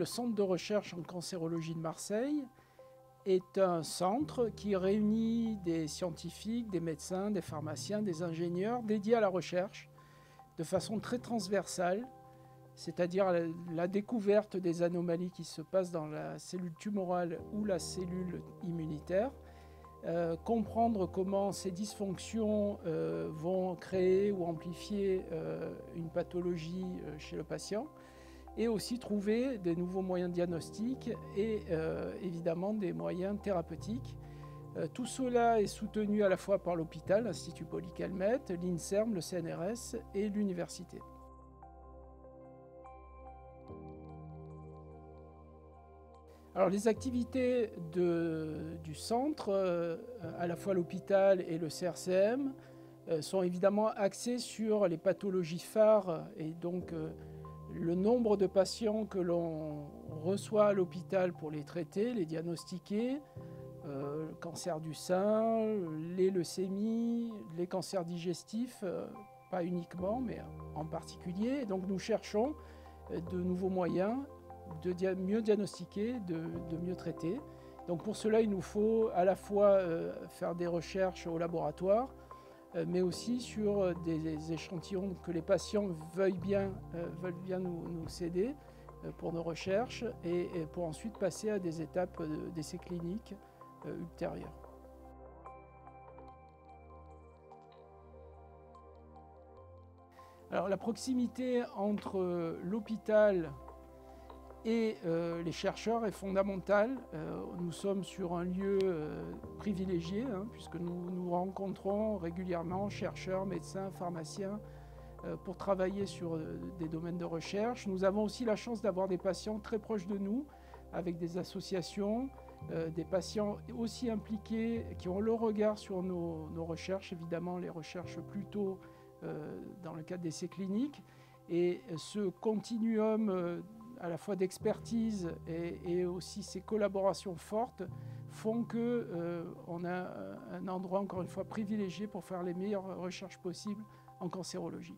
Le centre de recherche en cancérologie de Marseille est un centre qui réunit des scientifiques, des médecins, des pharmaciens, des ingénieurs dédiés à la recherche de façon très transversale, c'est-à-dire la découverte des anomalies qui se passent dans la cellule tumorale ou la cellule immunitaire, comprendre comment ces dysfonctions vont créer ou amplifier une pathologie chez le patient, et aussi trouver des nouveaux moyens de diagnostic et évidemment des moyens thérapeutiques. Tout cela est soutenu à la fois par l'hôpital, l'Institut Polycalmette, l'INSERM, le CNRS et l'université. Alors les activités du centre, à la fois l'hôpital et le CRCM, sont évidemment axées sur les pathologies phares et donc le nombre de patients que l'on reçoit à l'hôpital pour les traiter, les diagnostiquer, le cancer du sein, les leucémies, les cancers digestifs, pas uniquement, mais en particulier. Et donc nous cherchons de nouveaux moyens de mieux diagnostiquer, de mieux traiter. Donc pour cela, il nous faut à la fois faire des recherches au laboratoire, mais aussi sur des échantillons que les patients veulent bien nous céder pour nos recherches et pour ensuite passer à des étapes d'essais cliniques ultérieures. Alors la proximité entre l'hôpital et les chercheurs est fondamentale. Nous sommes sur un lieu privilégié, puisque nous rencontrons régulièrement chercheurs, médecins, pharmaciens pour travailler sur des domaines de recherche. Nous avons aussi la chance d'avoir des patients très proches de nous, avec des associations, des patients aussi impliqués qui ont le regard sur nos recherches, évidemment les recherches plutôt dans le cadre d'essais cliniques. Et ce continuum à la fois d'expertise et aussi ces collaborations fortes font qu'on a un endroit encore une fois privilégié pour faire les meilleures recherches possibles en cancérologie.